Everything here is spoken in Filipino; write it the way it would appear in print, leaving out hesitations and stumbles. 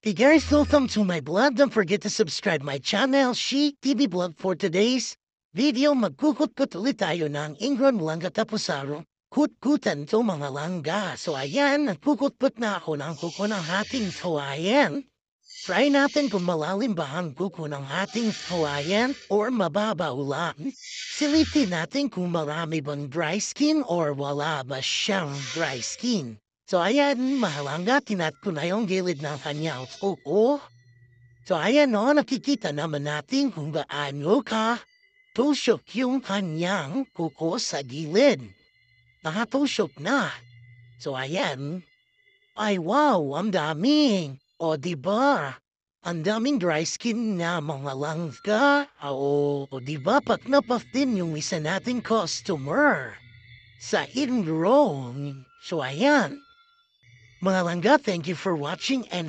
Hey guys, welcome to my vlog. Don't forget to subscribe my channel, She TV Vlog. For today's video, magkukut-kut ulit tayo ng ingron langga tapos araw. Kut-kutan to mga langga. So ayan, nagkukut-kut na ako ng kuko ng ating kawayan. Try natin kung malalim ba ang kuko ng ating kawayan or mababaw lang. Silipin natin kung marami bang dry skin or wala ba siyang dry skin. So ayan, mahalanga tinat ko na yung gilid ng kanyang kuko. So ayan no, nakikita naman natin kung gaano ka tusok yung kanyang kuko sa gilid. Nakatusok na. So ayan, ay wow, ang daming. O diba? Ang daming dry skin na mga langga. O diba pag napak din yung isa nating customer sa ingrown. So ayan, mga langga, thank you for watching and